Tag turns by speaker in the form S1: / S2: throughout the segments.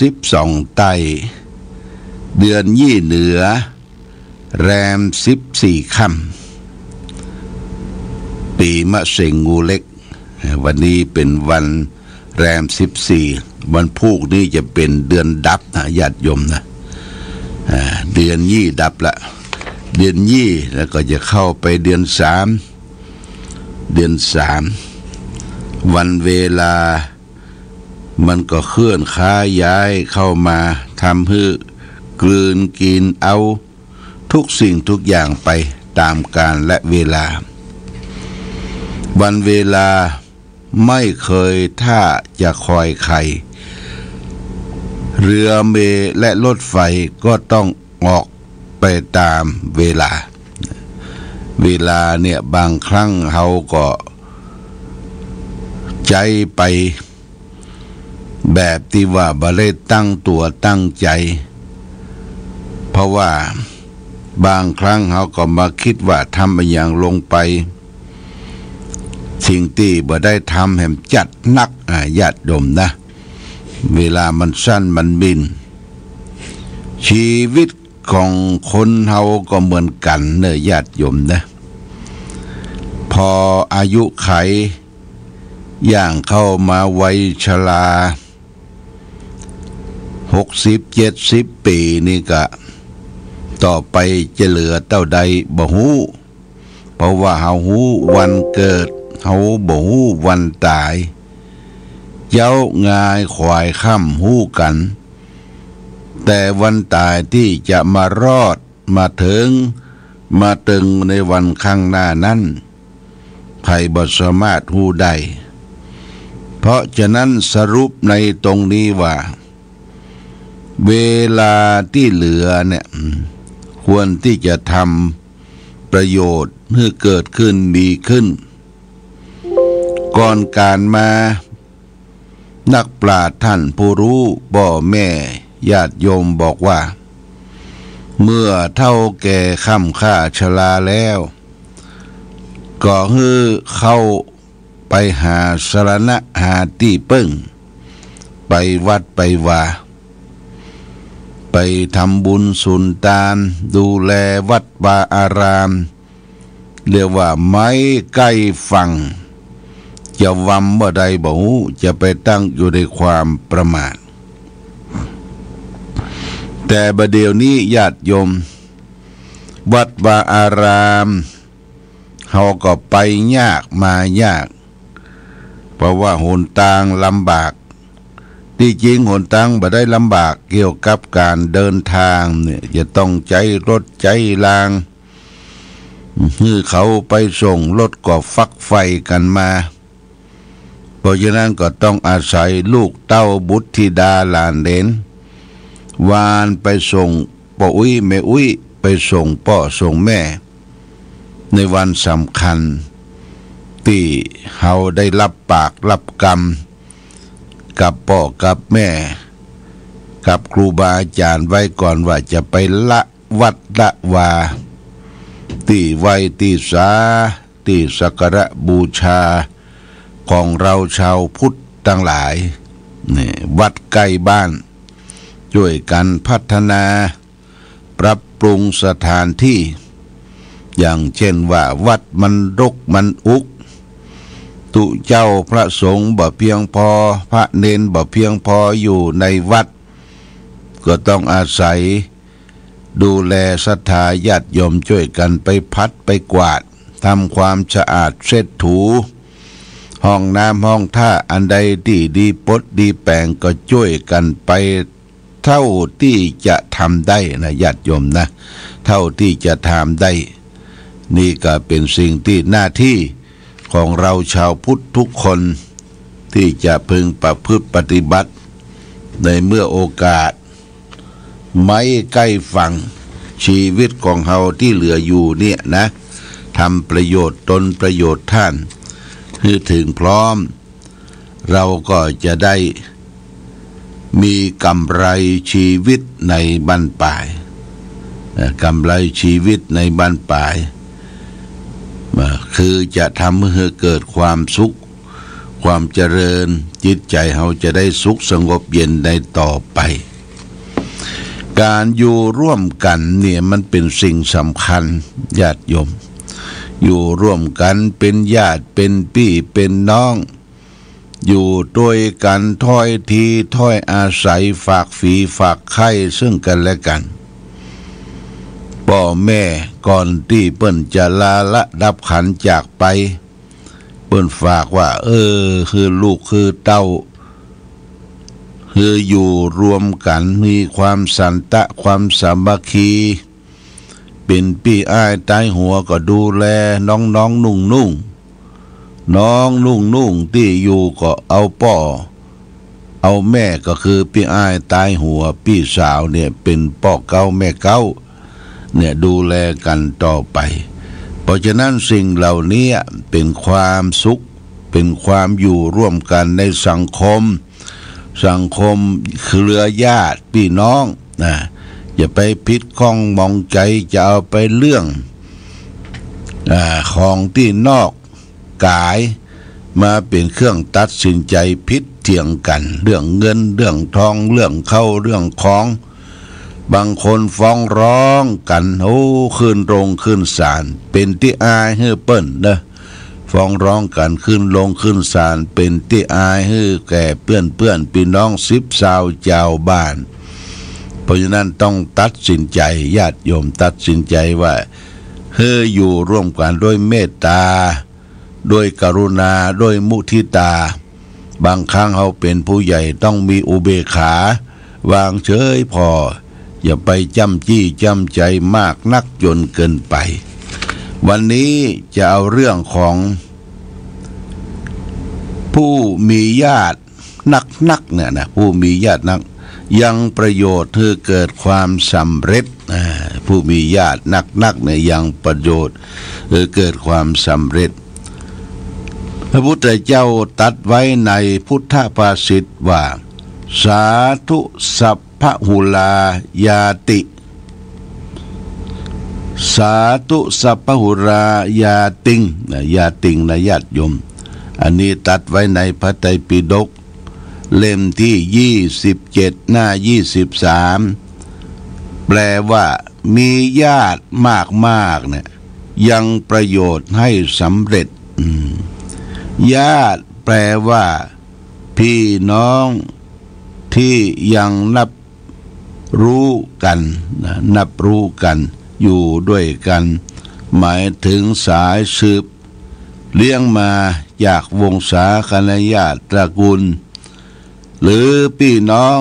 S1: 12ไต่เดือนยี่เหนือแรม14ค่ำปีมะเสงงูเล็กวันนี้เป็นวันแรม14วันพุธนี้จะเป็นเดือนดับนะญาติโยมนะเดือนยี่ดับละเดือนยี่แล้วก็จะเข้าไปเดือน3วันเวลามันก็เคลื่อนค้าย้ายเข้ามาทำให้กลืนกินเอาทุกสิ่งทุกอย่างไปตามกาลและเวลาวันเวลาไม่เคยท่าจะคอยใครเรือเมล์และรถไฟก็ต้องออกไปตามเวลาเนี่ยบางครั้งเขาก็ใจไปแบบที่ว่าบ่ได้ตั้งตัวตั้งใจเพราะว่าบางครั้งเขาก็มาคิดว่าทำอย่างลงไปสิ่งที่บ่ได้ทำแห่งจัดนักญาติโยมนะเวลามันสั้นมันบินชีวิตของคนเฮาก็เหมือนกันเนอะญาติโยมนะพออายุไขย่างเข้ามาวัยชรา60-70 ปีนี่ก็ต่อไปจะเหลือเท่าใดบ่ฮู้เพราะว่าเฮาฮู้วันเกิดเฮาบ่ฮู้วันตายเจ้างายขวายค่ำฮู้กันแต่วันตายที่จะมารอดมาถึงมาตึงในวันข้างหน้านั้นไผบ่สามารถฮู้ได้เพราะฉะนั้นสรุปในตรงนี้ว่าเวลาที่เหลือเนี่ยควรที่จะทำประโยชน์ให้เกิดขึ้นดีขึ้นก่อนการมานักปราชญ์ท่านผู้รู้พ่อแม่ญาติโยมบอกว่าเมื่อเท่าแก่ค่ำค่าชราแล้วก็ให้เข้าไปหาสรณะหาที่พึ่งไปวัดไปว่าไปทำบุญสุนทานดูแลวัดวาอารามเรียกว่าไม้ใกล้ฝั่งจะวำบ่ใดบ่ฮู้จะไปตั้งอยู่ในความประมาทแต่บัดเดี๋ยวนี้ญาติโยมวัดวาอารามเฮาก็ไปยากมายากเพราะว่าหนทางลำบากที่จริงหนทางบ่ได้ลำบากเกี่ยวกับการเดินทางเนี่ยจะต้องใจรถใจรางเขาไปส่งรถก็ฟักไฟกันมาเพราะฉะนั้นก็ต้องอาศัยลูกเต้าบุตรธิดาหลานเหลนวานไปส่งพ่ออุ้ยแม่อุ้ยไปส่งพ่อส่งแม่ในวันสำคัญที่เฮาได้รับปากรับกรรมกับพ่อกับแม่กับครูบาอาจารย์ไว้ก่อนว่าจะไปละวัดละวาที่ไว้ที่สาที่สักการะบูชาของเราชาวพุทธทั้งหลายนี่วัดใกล้บ้านช่วยกันพัฒนาปรับปรุงสถานที่อย่างเช่นว่าวัดมันรกมันอุกตุเจ้าพระสงฆ์บ่เพียงพอพระเนนบ่เพียงพออยู่ในวัดก็ต้องอาศัยดูแลศรัทธาญาติโยมช่วยกันไปพัดไปกวาดทำความสะอาดเช็ดถูห้องน้ำห้องท่าอันใดที่ดีปดดีแปลงก็ช่วยกันไปเท่าที่จะทำได้นะญาติโยมนะเท่าที่จะทำได้นี่ก็เป็นสิ่งที่หน้าที่ของเราชาวพุทธทุกคนที่จะพึงประพฤติปฏิบัติในเมื่อโอกาสไม่ใกล้ฝั่งชีวิตของเราที่เหลืออยู่เนี่ยนะทำประโยชน์ตนประโยชน์ท่านให้ถึงพร้อมเราก็จะได้มีกำไรชีวิตในบั้นปลายกำไรชีวิตในบั้นปลายคือจะทำให้เกิดความสุข ความเจริญจิตใจเราจะได้สุขสงบเย็นได้ต่อไปการอยู่ร่วมกันเนี่ยมันเป็นสิ่งสำคัญญาติโยมอยู่ร่วมกันเป็นญาติเป็นพี่เป็นน้องอยู่ด้วยกันถ้อยทีถ้อยอาศัยฝากฝีฝากไข่ซึ่งกันและกันพ่อแม่ก่อนที่เปิ้นจะลาละดับขันจากไปเปิ้นฝากว่าคือลูกคือเต้าคืออยู่รวมกันมีความสันตะความสามัคคีเป็นพี่อ้ายใต้หัวก็ดูแลน้องนุ่งน้องนุ่งที่อยู่ก็เอาพ่อเอาแม่ก็คือพี่อ้ายใต้หัวพี่สาวเนี่ยเป็นพ่อเก้าแม่เก้าเนี่ยดูแลกันต่อไปเพราะฉะนั้นสิ่งเหล่านี้เป็นความสุขเป็นความอยู่ร่วมกันในสังคมเครือญาติพี่น้องนะอย่าไปพิดข้องมองใจจะเอาไปเรื่องของที่นอกกายมาเป็นเครื่องตัดสินใจพิดเถียงกันเรื่องเงินเรื่องทองเรื่องเข้าเรื่องของบางคนฟ้องร้องกันขึ้นโรงขึ้นศาลเป็นที่อายให้เปิ้นนะฟ้องร้องกันขึ้นลงขึ้นศาลเป็นที่อายให้แก่เพื่อนพี่น้อง10 ชาวเจ้าบ้านเพราะฉะนั้นต้องตัดสินใจญาติโยมตัดสินใจว่าอยู่ร่วมกันด้วยเมตตาด้วยกรุณาด้วยมุทิตาบางครั้งเขาเป็นผู้ใหญ่ต้องมีอุเบกขาวางเฉยพออย่าไปจ้ำจี้จ้ำใจมากนักจนเกินไปวันนี้จะเอาเรื่องของผู้มีญาตินักเนี่ยนะผู้มีญาตินักยังประโยชน์ให้เกิดความสำเร็จผู้มีญาตินักเนี่ยยังประโยชน์ให้เกิดความสำเร็จพระพุทธเจ้าตรัสไว้ในพุทธภาษิตว่าสาธุสัพพหุลายาติสาธุสัพพหุรายาติงยาติงนะญาติโยมอันนี้ตัดไว้ในพระไตรปิฎกเล่มที่27หน้า23แปลว่ามีญาติมากเนี่ยยังประโยชน์ให้สำเร็จญาติแปลว่าพี่น้องที่ยังนับรู้กันอยู่ด้วยกันหมายถึงสายสืบเลี้ยงมาจากวงศาคณาญาติตระกูลหรือพี่น้อง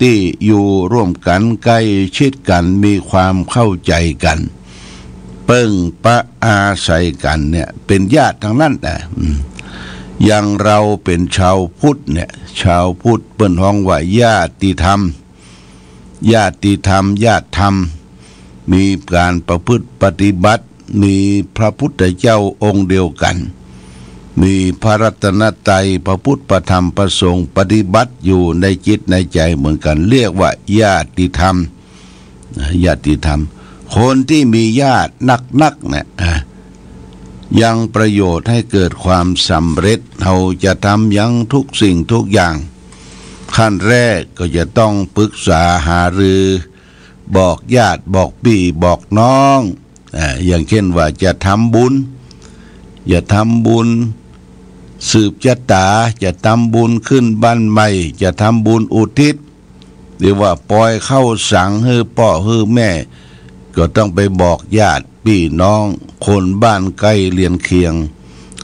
S1: ที่อยู่ร่วมกันใกล้ชิดกันมีความเข้าใจกันเปิ้งปะอาศัยกันเนี่ยเป็นญาติทั้งนั้นอย่างเราเป็นชาวพุทธเนี่ยชาวพุทธเปิ้นฮ้องว่าญาติธรรมญาติธรรมมีการประพฤติปฏิบัติมีพระพุทธเจ้าองค์เดียวกันมีพระรัตนตรัยพระพุทธพระธรรมพระสงฆ์ปฏิบัติอยู่ในจิตในใจเหมือนกันเรียกว่าญาติธรรมคนที่มีญาตินักเนี่ยยังประโยชน์ให้เกิดความสำเร็จเราจะทำยังทุกสิ่งทุกอย่างขั้นแรกก็จะต้องปรึกษาหารือบอกญาติบอกพี่บอกน้องอย่างเช่นว่าจะทำบุญสืบชะตาจะทำบุญขึ้นบ้านใหม่จะทำบุญอุทิศหรือว่าปล่อยเข้าสังให้พ่อให้แม่ก็ต้องไปบอกญาติพี่น้องคนบ้านใกล้เรือนเคียง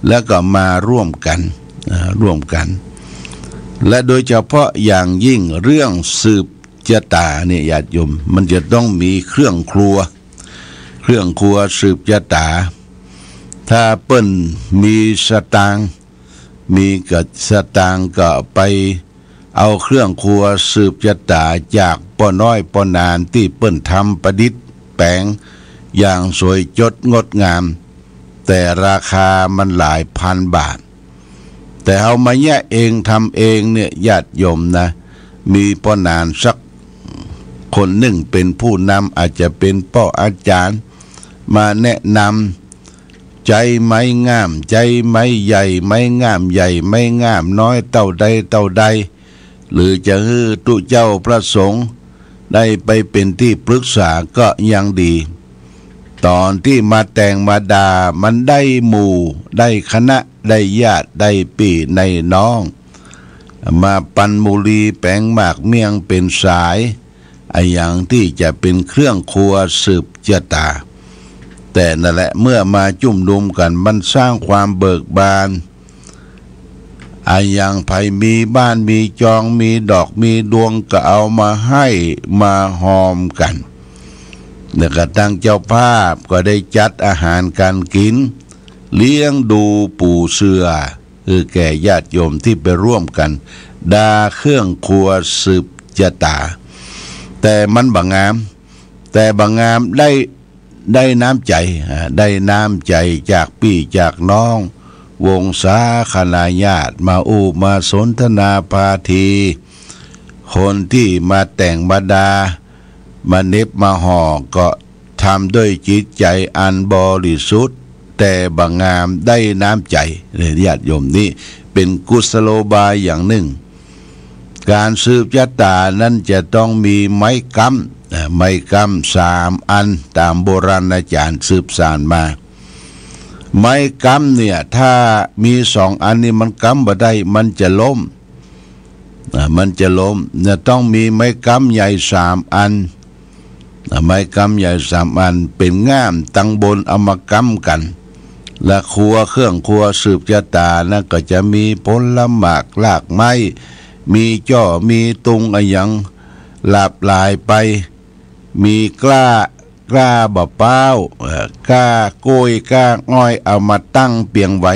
S1: แล้วก็มาร่วมกันและโดยเฉพาะอย่างยิ่งเรื่องสืบชะตาเนี่ยญาติโยมมันจะต้องมีเครื่องครัวสืบชะตาถ้าเปิ้นมีสตางค์มีกับสตางค์ก็ไปเอาเครื่องครัวสืบชะตาจากป้อน้อยป้อนานที่เปิ้นทำประดิษฐ์แปลงอย่างสวยจดงดงามแต่ราคามันหลายพันบาทแต่เอามาแยกเองทำเองเนี่ยญาติโยมนะมีป้อนานสักคนหนึ่งเป็นผู้นำอาจจะเป็นพ่ออาจารย์มาแนะนำ ใจไม่งามใจไม่ใหญ่ไม่งามใหญ่ไม่งามน้อยเท่าใดหรือจะฮือตุเจ้าพระสงฆ์ได้ไปเป็นที่ปรึกษาก็ยังดีตอนที่มาแต่งมาดามันได้หมู่ได้คณะได้ญาติได้พี่ในน้องมาปันมุลีแปลงหมากเมียงเป็นสายอย่างที่จะเป็นเครื่องครัวสืบชะตาแต่นั่นแหละเมื่อมาจุ่มนุมกันมันสร้างความเบิกบานอย่างไผมีบ้านมีจองมีดอกมีดวงก็เอามาให้มาหอมกันแล้วก็ตั้งเจ้าภาพก็ได้จัดอาหารการกินเลี้ยงดูปู่เสือแก่ญาติโยมที่ไปร่วมกันดาเครื่องครัวสืบชะตาแต่มันบางงามได้น้ำใจได้น้ำใจจากพี่จากน้องวงศาคณาญาติมามาสนทนาพาทีคนที่มาแต่งมาดามาเน็บมาห่อก็ทำด้วยจิตใจอันบริสุทธิ์แต่บางงามได้น้ำใจญาติโยมนี่เป็นกุศโลบายอย่างหนึ่งการสืบชะตานั้นจะต้องมีไม้ค้ำ3 อันตามโบราณอาจารย์สืบสานมาไม้ค้ำเนี่ยถ้ามี2 อันนี่มันค้ำบ่ได้มันจะล้มเนี่ยต้องมีไม้ค้ำใหญ่3 อันไม้ค้ำใหญ่3 อันเป็นง่ามตั้งบนเอามาค้ำกันและเครื่องครัวสืบชะตานั่นก็จะมีผลหมากลากไม้มีจ้อมีตุงอย่างหลากหลายไปมีกล้าบะเป้ากล้าโกยกล้าอ้อยเอามาตั้งเปียงไว้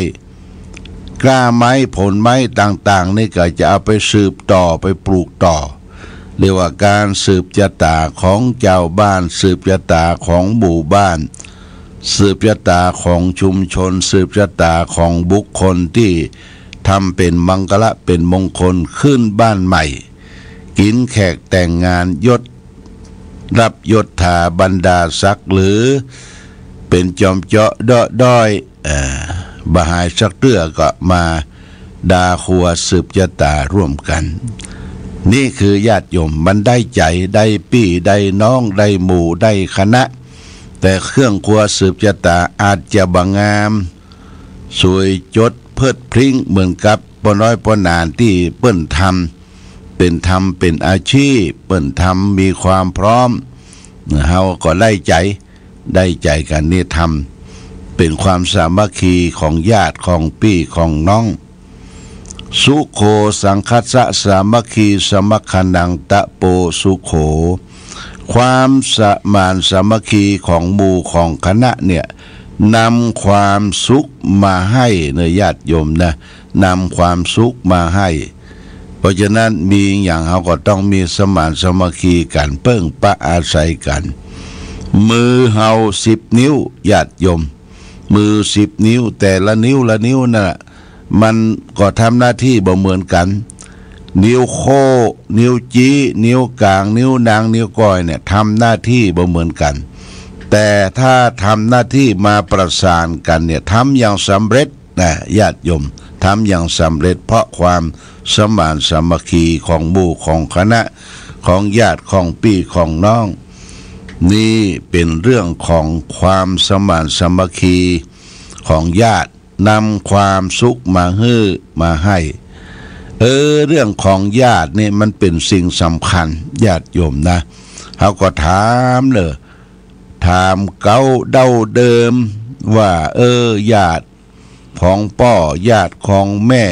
S1: กล้าไม้ผลไม้ต่างๆนี่ก็จะเอาไปสืบต่อไปปลูกต่อเรียกว่าการสืบชะตาของเจ้าบ้านสืบชะตาของหมู่บ้านสืบชะตาของชุมชนสืบชะตาของบุคคลที่ทำเป็นมังคละเป็นมงคลขึ้นบ้านใหม่กินแขกแต่งงานยศรับยศถาบรรดาศักดิ์หรือเป็นจอมเจาะด้อยบหายสักเตื้อก็มาดาครัวสืบชะตาร่วมกันนี่คือญาติโยมมันได้ใจได้พี่ได้น้องได้หมู่ได้คณะแต่เครื่องครัวสืบชะตาอาจจะบางงามสวยจดเพิดพริ้งเหมือนกับปน้อยปนานที่เปิ้นทำเป็นอาชีพเปิ้นทำมีความพร้อมเฮาก็ได้ใจกันนี่ทำเป็นความสามัคคีของญาติของพี่ของน้องสุโขสังคัสสะสามัคคีสมัคคนังตะโปสุโขความสมานสามัคคีของหมู่ของคณะเนี่ยนำความสุขมาให้เนญาติโยมนะนำความสุขมาให้เพราะฉะนั้นมีอย่างเราก็ต้องมีสมานสามัคคีกันเพิ่งปะอาศัยกันมือเฮา10 นิ้วญาติโยมมือ10 นิ้วแต่ละนิ้วน่ะมันก็ทำหน้าที่บ่เหมือนกันนิ้วโค้นิ้วจี้นิ้วกลางนิ้วนางนิ้วก้อยเนี่ยทำหน้าที่บ่เหมือนกันแต่ถ้าทำหน้าที่มาประสานกันเนี่ยทำอย่างสำเร็จนะญาติโยมทำอย่างสำเร็จเพราะความสมานสามัคคีของหมู่ของคณะของญาติของพี่ของน้องนี่เป็นเรื่องของความสมานสามัคคีของญาตินำความสุขมาให้เรื่องของญาตินี่มันเป็นสิ่งสำคัญญาติโยมนะเขาก็ถามเก่าเด้าเดิมว่าญาติของพ่อญาติของแม่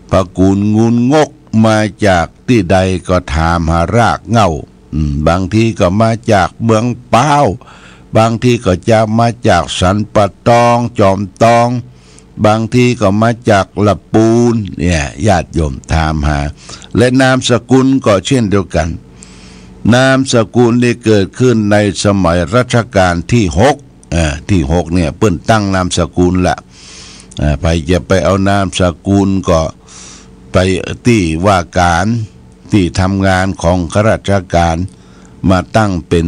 S1: พระกูลงุนงกมาจากที่ใดก็ถามหารากเหง้าบางทีก็มาจากเมืองเป้าบางทีก็จะมาจากสันปะตองจอมตองบางทีก็มาจากละปูนเนี่ยญาติโยมถามหาและนามสกุลก็เช่นเดียวกันนามสกุลที่เกิดขึ้นในสมัยรัชกาลที่6เนี่ยเปิ้นตั้งนามสกุลละไปจะไปเอานามสกุลก็ไปที่ว่าการที่ทำงานของข้าราชการมาตั้งเป็น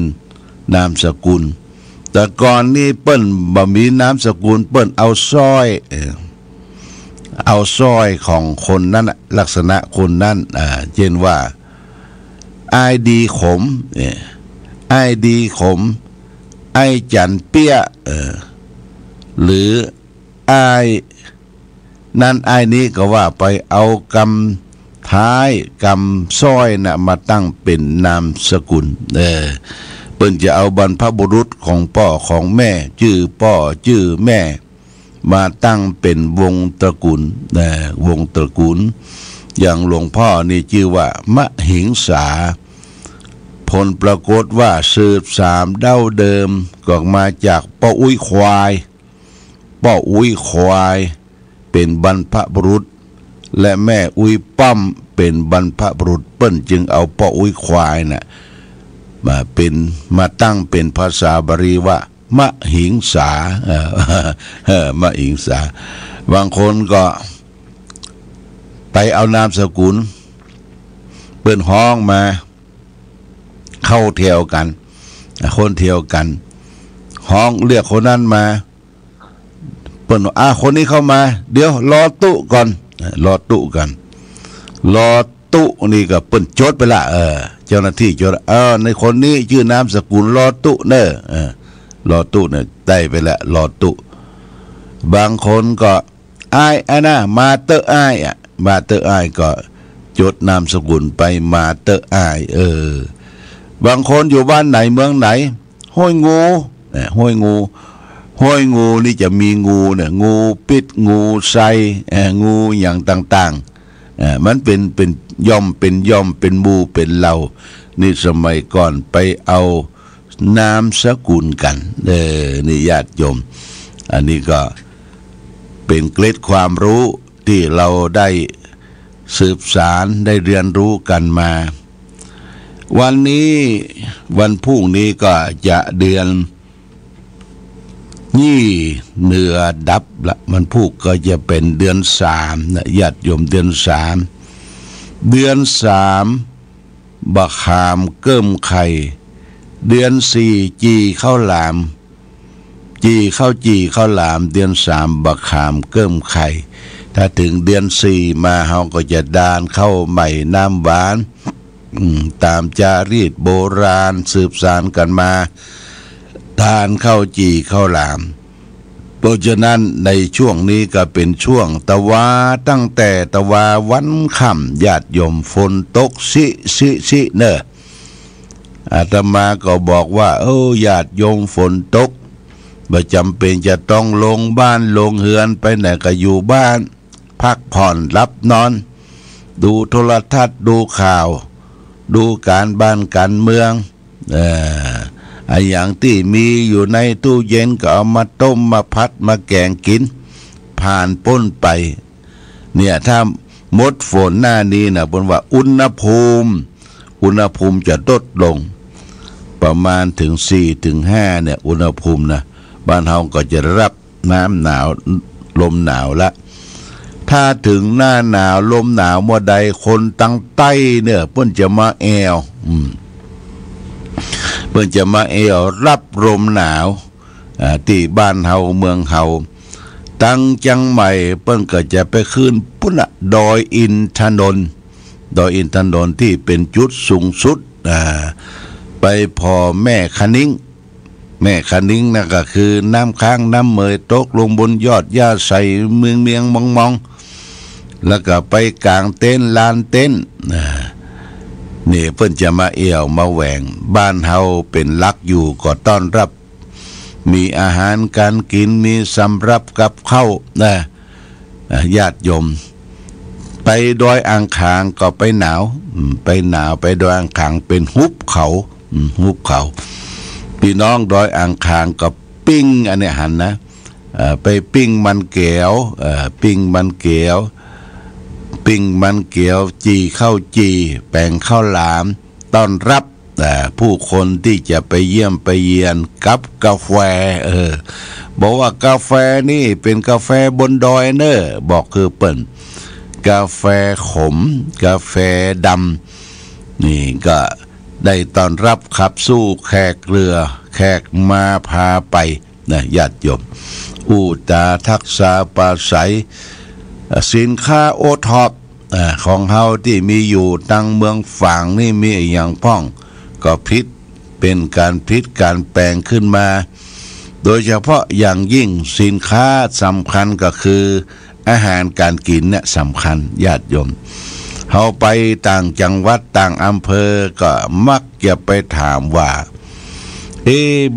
S1: นามสกุล แต่ก่อนนี่เปิ้นบ่มีนามสกุลเปิ้นเอาสร้อยของคนนั้นลักษณะคนนั้นเช่นว่าไอดีขมไอดีขมไอจันเปี้ยหรือไอนั่นไอนี้ก็ว่าไปเอากำท้ายกำสร้อยน่ะมาตั้งเป็นนามสกุลเปิ้นจะเอาบรรพบุรุษของพ่อของแม่ชื่อพ่อชื่อแม่มาตั้งเป็นวงตระกูลวงตระกูลอย่างหลวงพ่อนี่ชื่อว่ามหิงสาผลปรากฏว่าสืบสามเด้าเดิมก็มาจากป้าอุ้ยควายเป็นบรรพบุรุษและแม่อุ้ยป้อมเป็นบรรพบุรุษเปิ้นจึงเอาป้าอุ้ยควายน่ะมาตั้งเป็นภาษาบาลีว่ามหิงสามหิงสาบางคนก็ไปเอานามสกุลเปิ้นห้องมาเข้าเที่ยวกันคนเที่ยวกันห้องเรียกคนนั้นมาเปิ้นคนนี้เข้ามาเดี๋ยวรอตู้ก่อนรอตู้กันรอตู้นี่ก็เปิ้นจดไปละเจ้าหน้าที่จดในคนนี้ชื่อนามสกุลรอตู้เน้อรอตู้เนี่ยได้ไปละรอตู้บางคนก็นะมาเตอร์มาเตอร์ก็จดนามสกุลไปมาเตอร์บางคนอยู่บ้านไหนเมืองไหนห้อยงูนี่จะมีงูเนี่ยงูปิดงูไซงูอย่างต่างๆมันเป็นย่อมเป็นหมู่เป็นเหล่านี่สมัยก่อนไปเอานามสกุลกันนี่ญาติโยมอันนี้ก็เป็นเกล็ดความรู้ที่เราได้สืบสารได้เรียนรู้กันมาวันนี้วันพรุ่งนี้ก็จะเดือนนี่เหนือดับละมันพูกก็จะเป็นเดือน3นะญาติโยมเดือน3บะขามเกิ่มไข่เดือน4จีข้าวหลามเดือน3บะขามเกิ่มไข่ถ้าถึงเดือน4มาเฮาก็จะดานเข้าใหม่น้ำหวานตามจารีตโบราณสืบสานกันมาทานข้าวจีข้าวหลามเพราะฉะนั้นในช่วงนี้ก็เป็นช่วงตะวาตั้งแต่ตะวาวันค่ำญาติโยมฝนตกสิเนอะอาตมาก็บอกว่าญาติโยมฝนตกบ่จำเป็นจะต้องลงบ้านลงเฮือนไปไหนก็อยู่บ้านพักผ่อนรับนอนดูโทรทัศน์ดูข่าวดูการบ้านการเมืองอย่างที่มีอยู่ในตู้เย็นก็เอามาต้มมาพัดมาแกงกินผ่านพ้นไปเนี่ยถ้าหมดฝนหน้านี้นะบนว่าอุณหภูมิจะลดลงประมาณถึง4 ถึง 5เนี่ยอุณหภูมินะบ้านเฮาก็จะรับน้ำหนาวลมหนาวละถ้าถึงหน้าหนาวลมหนาวเมื่อใดคนตั้งใต้เนี่ยเพิ่นจะมาแอวเพิ่นจะมารับลมหนาวที่บ้านเฮาเมืองเฮาตั้งจังใหม่เพิ่นก็จะไปขึ้นพุ่นดอยอินทนนท์ที่เป็นจุดสูงสุดไปพอแม่คะนิ้งนะก็คือน้ำค้างน้ำเมยตกลงบนยอดหญ้าใสเมืองมองแล้วก็ไปกลางเต็นท์ลานเต็นท์นี่เพิ่นจะมามาแหวงบ้านเฮาเป็นหลักอยู่ก็ต้อนรับมีอาหารการกินมีสำรับกับข้าวญาติโยมไปดอยอ่างขางก็ไปหนาวไปดอยอ่างขางเป็นหุบเขาพี่น้องดอยอ่างขางก็ปิ้งอันนี้หันนะไปปิ้งมันเกี๊ยวจีข้าวจีแป้งข้าวหลามต้อนรับผู้คนที่จะไปเยี่ยมไปเยียนกับกาแฟบอกว่ากาแฟนี่เป็นกาแฟบนดอยเนอะบอกคือเปิ่นกาแฟขมกาแฟดำนี่ก็ ได้ตอนรับขับสู้แขกเรือแขกมาพาไปนะญาติโยมอุตาทักษาปาศัยสินค้าโอท็อปของเฮาที่มีอยู่ตั้งเมืองฝั่งนี่มีอย่างพ้องก็พลิกเป็นการพลิกการแปลงขึ้นมาโดยเฉพาะอย่างยิ่งสินค้าสำคัญก็คืออาหารการกินเนี่ยสำคัญญาติโยมเฮาไปต่างจังหวัดต่างอำเภอก็มักจะไปถามว่า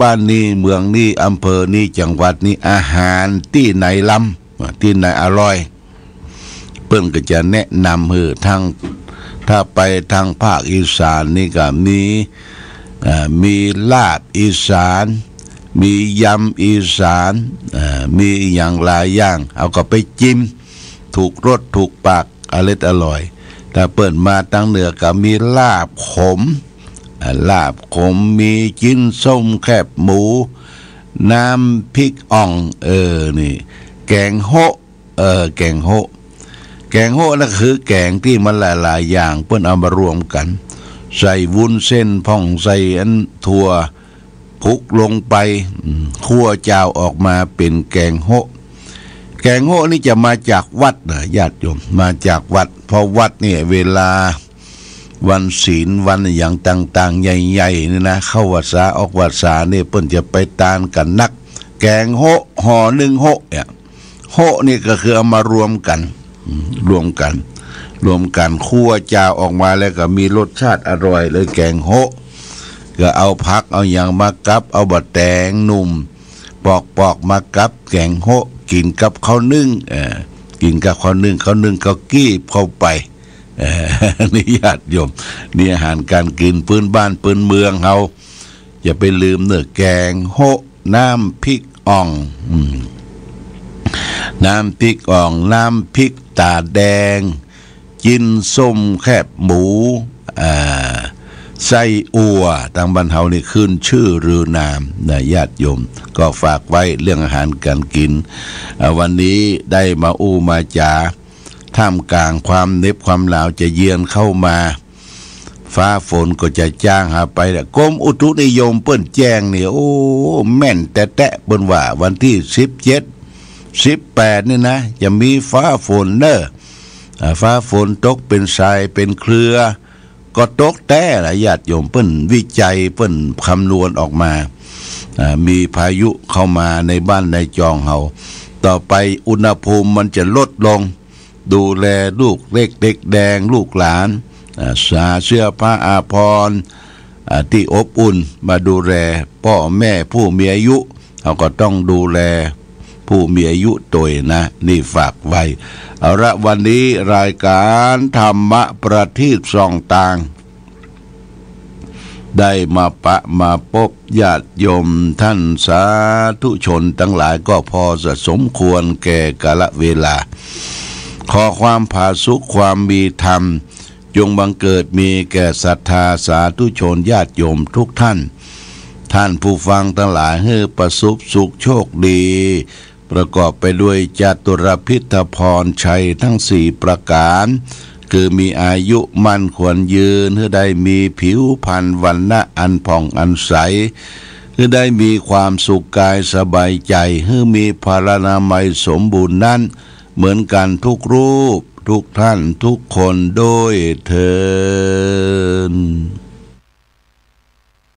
S1: บ้านนี้เมืองนี้อำเภอนี้จังหวัดนี้อาหารที่ไหนล้ำที่ไหนอร่อยเพิ่นก็จะแนะนำทางถ้าไปทางภาคอีสานนี่ก็มีลาบอีสานมียำอีสานมีอย่างหลายอย่างเอาก็ไปจิ้มถูกรสถูกปากอร่อยถ้าเปิดมาทางเหนือก็มีลาบขมมีจิ้นส้มแคบหมูน้ำพริกอ่องนี่แกงโฮแกงโฮนั่นคือแกงที่มันหลายๆอย่างเปิ้นเอามารวมกันใส่วุ้นเส้นพ่องใส่ถั่วคลุกลงไปคั่วเจ้าออกมาเป็นแกงโฮนี่จะมาจากวัดนะญาติโยมมาจากวัดเพราะวัดเนี่ยเวลาวันศีลวันอย่างต่างๆใหญ่ๆนี่นะเข้าวัดษาออกวัดษาเนี่ยเปิ้นจะไปตานกันนักแกงโฮห่อหนึ่งโฮเนี่ยโฮนี่ก็คือเอามารวมกันคั่วเจ้าออกมาแล้วก็มีรสชาติอร่อยเลยแกงโฮก็เอาผักเอาอย่างมากับเอาบะแตงหนุ่มปอกมากับแกงโฮกินกับข้าวนึ่งข้าวนึ่งก็กี้เข้าไปนี่ญาติโยมนี่อาหารการกินพื้นบ้านพื้นเมืองเฮาอย่าไปลืมเนื้อแกงโฮน้ำพริกอ่องน้ำพริกตาแดงจิ้นส้มแคบหมูไส้อั่วทางบ้านเฮานี่ขึ้นชื่อรือนามนะญาติโยมก็ฝากไว้เรื่องอาหารการกินวันนี้ได้มามาจาท่ามกลางความเหน็บความหนาวจะเยือนเข้ามาฟ้าฝนก็จะจ้างหาไปแต่กรมอุตุนิยมเปิ้นแจ้งนี่แม่นแต่เปิ้นว่าวันที่17-18นี่นะจะมีฟ้าฝนฟ้าฝนตกเป็นทรายเป็นเครือก็ตกแต่ละญาติโยมเปิ้นวิจัยเปิ้นคำนวณออกมามีพายุเข้ามาในบ้านในจองเฮาต่อไปอุณหภูมิมันจะลดลงดูแลลูกเล็กเด็กแดงลูกหลานสาเสื้อผ้าอาภรณ์ที่อบอุ่นมาดูแลพ่อแม่ผู้มีอายุเขาก็ต้องดูแลผู้มีอายุตัวนะนี่ฝากไว้เอาละวันนี้รายการธรรมะประทีปส่องต่างได้มาพบญาติโยมท่านสาธุชนทั้งหลายก็พอจะสมควรแก่กาลเวลาขอความผาสุกความมีธรรมจงบังเกิดมีแก่ศรัทธาสาธุชนญาติโยมทุกท่านผู้ฟังทั้งหลายให้ประสบสุขโชคดีประกอบไปด้วยจตุรพิธพรชัยทั้ง4ประการคือมีอายุมั่นควรยืนให้ได้มีผิวพรรณวรรณะอันผ่องอันใสให้ได้มีความสุขกายสบายใจให้มีพลานามัยสมบูรณ์นั้นเหมือนกันทุกรูปทุกท่านทุกคนโดยเถิด